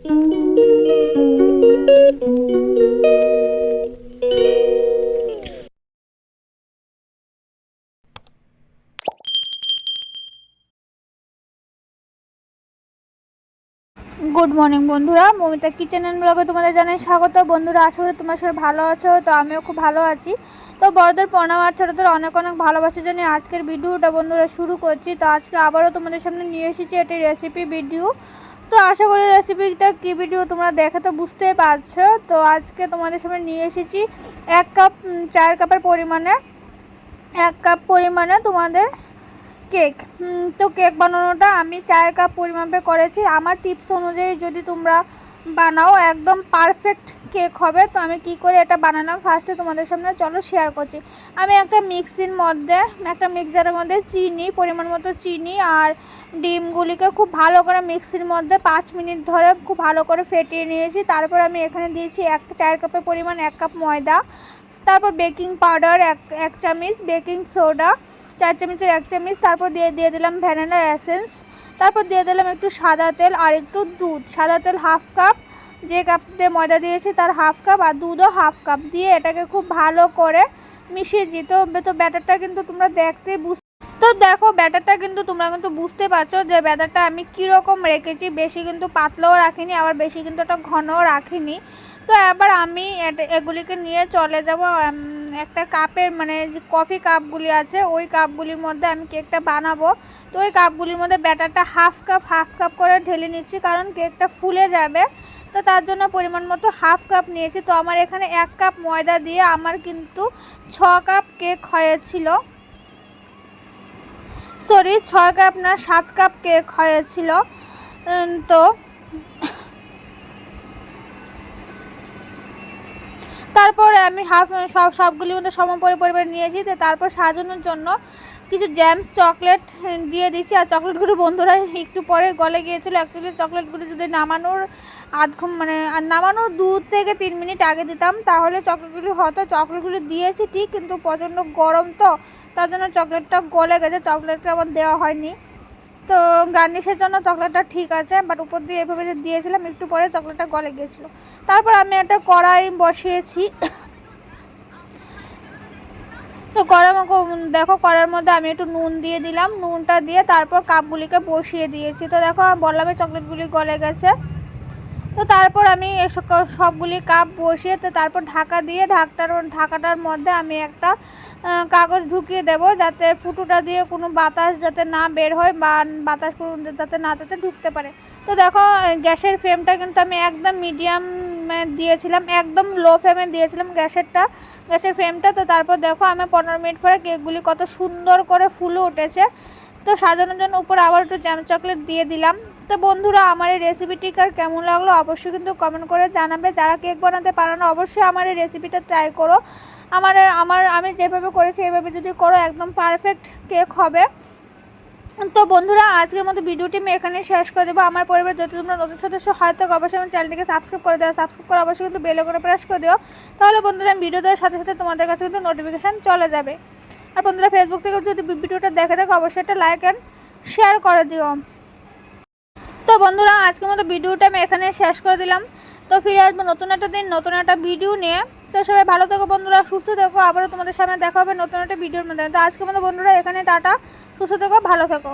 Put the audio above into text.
Good morning বন্ধুরা, Momita kitchen and ব্লগে তোমাদের জানাই স্বাগত। বন্ধুরা, আশা করি তোমার সবাই ভালো আছো। তো আমিও খুব ভালো আছি। তো বড়দের প্রণাম আর ছোটদের অনেক অনেক ভালোবাসা জানিয়ে আজকের ভিডিওটা বন্ধুরা শুরু করছি। তো আজকে আবারও তোমাদের সামনে নিয়ে এসেছি একটি রেসিপি ভিডিও। তো আশা করি রেসিপিটা কী ভিডিও তোমরা দেখে তো বুঝতেই পারছো। তো আজকে তোমাদের সামনে নিয়ে এসেছি 1 কাপ 4 কাপের পরিমাণে 1 কাপ পরিমাণে তোমাদের কেক। তো কেক বানানোটা আমি 4 কাপ পরিমাপে করেছি। আমার টিপস অনুযায়ী যদি তোমরা বানাও একদম পারফেক্ট কেক হবে। তো আমি কি করে এটা বানালাম ফার্স্টে তোমাদের সামনে চলো শেয়ার করছি। আমি একটা মিক্সারের মধ্যে চিনি, পরিমাণ মতো চিনি আর ডিমগুলিকে খুব ভালো করে মিক্সির মধ্যে 5 মিনিট ধরে খুব ভালো করে ফেটিয়ে নিয়েছি। তারপর আমি এখানে দিয়েছি 4 কাপের পরিমাণ 1 কাপ ময়দা, তারপর বেকিং পাউডার 1 চামচ, বেকিং সোডা 4 চামচের 1 চামচ, তারপর দিয়ে দিলাম ভ্যানিলা এসেন্স, তারপর দিয়ে দিলাম একটু সাদা তেল আর একটু দুধ। সাদা তেল 1/2 কাপ, যে কাপ দিয়ে ময়দা দিয়েছি তার 1/2 কাপ, আর দুধও 1/2 কাপ দিয়ে এটাকে খুব ভালো করে মিশিয়েছি। তো ব্যাটারটা কিন্তু তোমরা দেখো ব্যাটারটা কিন্তু তোমরা কিন্তু বুঝতে পারছো যে ব্যাটারটা আমি কীরকম রেখেছি। বেশি কিন্তু পাতলাও রাখিনি, আবার বেশি কিন্তু একটা ঘনও রাখিনি। তো এবার আমি এগুলিকে নিয়ে চলে যাব একটা কাপের, মানে যে কফি কাপগুলি আছে ওই কাপগুলির মধ্যে আমি কেকটা বানাবো। তো ওই কাপগুলির মধ্যে ব্যাটারটা 1/2 কাপ করে ঢেলে নিচ্ছি, কারণ কেকটা ফুলে যাবে। তো তার জন্য পরিমাণ মতো 1/2 কাপ নিয়েছি। তো আমার এখানে 1 কাপ ময়দা দিয়ে আমার কিন্তু 6 কাপ কেক হয়েছিল। 6 কাপ না 7 কাপ কেক হয়েছিল। তো তারপরে আমি সবগুলির মধ্যে পরিমাণ নিয়েছি। তো তারপর সাজানোর জন্য কিছু জ্যামস চকলেট দিয়ে দিচ্ছি। আর চকলেটগুলো বন্ধুরা একটু পরে গলে গিয়েছিলো। অ্যাকচুয়ালি চকলেটগুলি যদি নামানোর নামানোর 2 থেকে 3 মিনিট আগে দিতাম তাহলে চকলেটগুলি হতো। চকলেটগুলি দিয়েছি ঠিক, কিন্তু প্রচণ্ড গরম তো তার জন্য চকলেটটা গলে গেছে, চকলেটটা আমার দেওয়া হয়নি। তো গার্নিশের জন্য চকলেটটা ঠিক আছে, বাট উপর দিয়ে এভাবে যে দিয়েছিলাম একটু পরে চকলেটটা গলে গিয়েছিলো। তারপর আমি একটা কড়াই বসিয়েছি। তো দেখো কড়াইয়ের মধ্যে আমি একটু নুন দিয়ে দিলাম। নুনটা দিয়ে তারপর কাপগুলিকে বসিয়ে দিয়েছি। তো দেখো বললাম চকলেটগুলি গলে গেছে। তো তারপর আমি সবগুলি কাপ বসিয়ে তো তারপর ঢাকা দিয়ে ঢাকাটার মধ্যে আমি একটা কাগজ ঢুকিয়ে দেব, যাতে ফুটোটা দিয়ে কোনো বাতাস যাতে না বের হয় বা বাতাস যাতে ঢুকতে পারে। তো দেখো গ্যাসের ফ্লেমটা কিন্তু আমি একদম মিডিয়ামে দিয়েছিলাম, একদম লো ফ্লেমে দিয়েছিলাম গ্যাসের ফ্লেমটা। তো তারপর দেখো আমি 15 মিনিট পরে কেকগুলি কত সুন্দর করে ফুলে উঠেছে। তো সাজানোর জন্য উপরে আবার একটু জ্যাম চকলেট দিয়ে দিলাম। তো বন্ধুরা, আমার এই রেসিপিটি কেমন লাগলো অবশ্যই কিন্তু কমেন্ট করে জানাবে। যারা কেক বানাতে পারো না অবশ্যই আমার এই রেসিপিটা ট্রাই করো। আমি যেভাবে করেছি এভাবে যদি করো একদম পারফেক্ট কেক হবে। তো বন্ধুরা, আজকের মতো ভিডিওটি আমি এখানে শেষ করে দেবো। আমার পরিবার যদি তোমরা নতুন সদস্য হয়তো অবশ্যই আমার চ্যানেলটিকে সাবস্ক্রাইব করে দেওয়া, সাবস্ক্রাইব করে অবশ্যই কিন্তু বেল আইকনে প্রেস করে দিও। তাহলে বন্ধুরা আমি ভিডিও দেওয়ার সাথে সাথে তোমাদের কাছে কিন্তু নোটিফিকেশান চলে যাবে। আর বন্ধুরা, ফেসবুক থেকে যদি ভিডিওটা দেখে থাকো অবশ্যই একটা লাইক অ্যান্ড শেয়ার করে দিও। তো বন্ধুরা, আজকের মতো ভিডিওটা আমি এখানে শেষ করে দিলাম। তো ফিরে আসবো নতুন একটা দিন নতুন একটা ভিডিও নিয়ে। তো সবাই ভালো থেকো বন্ধুরা, সুস্থ থেকো। আবারও তোমাদের সামনে দেখা হবে নতুন একটা ভিডিওর মধ্যে। তো আজকের মতো বন্ধুরা এখানে টাটা, সুস্থ থেকো, ভালো থেকো।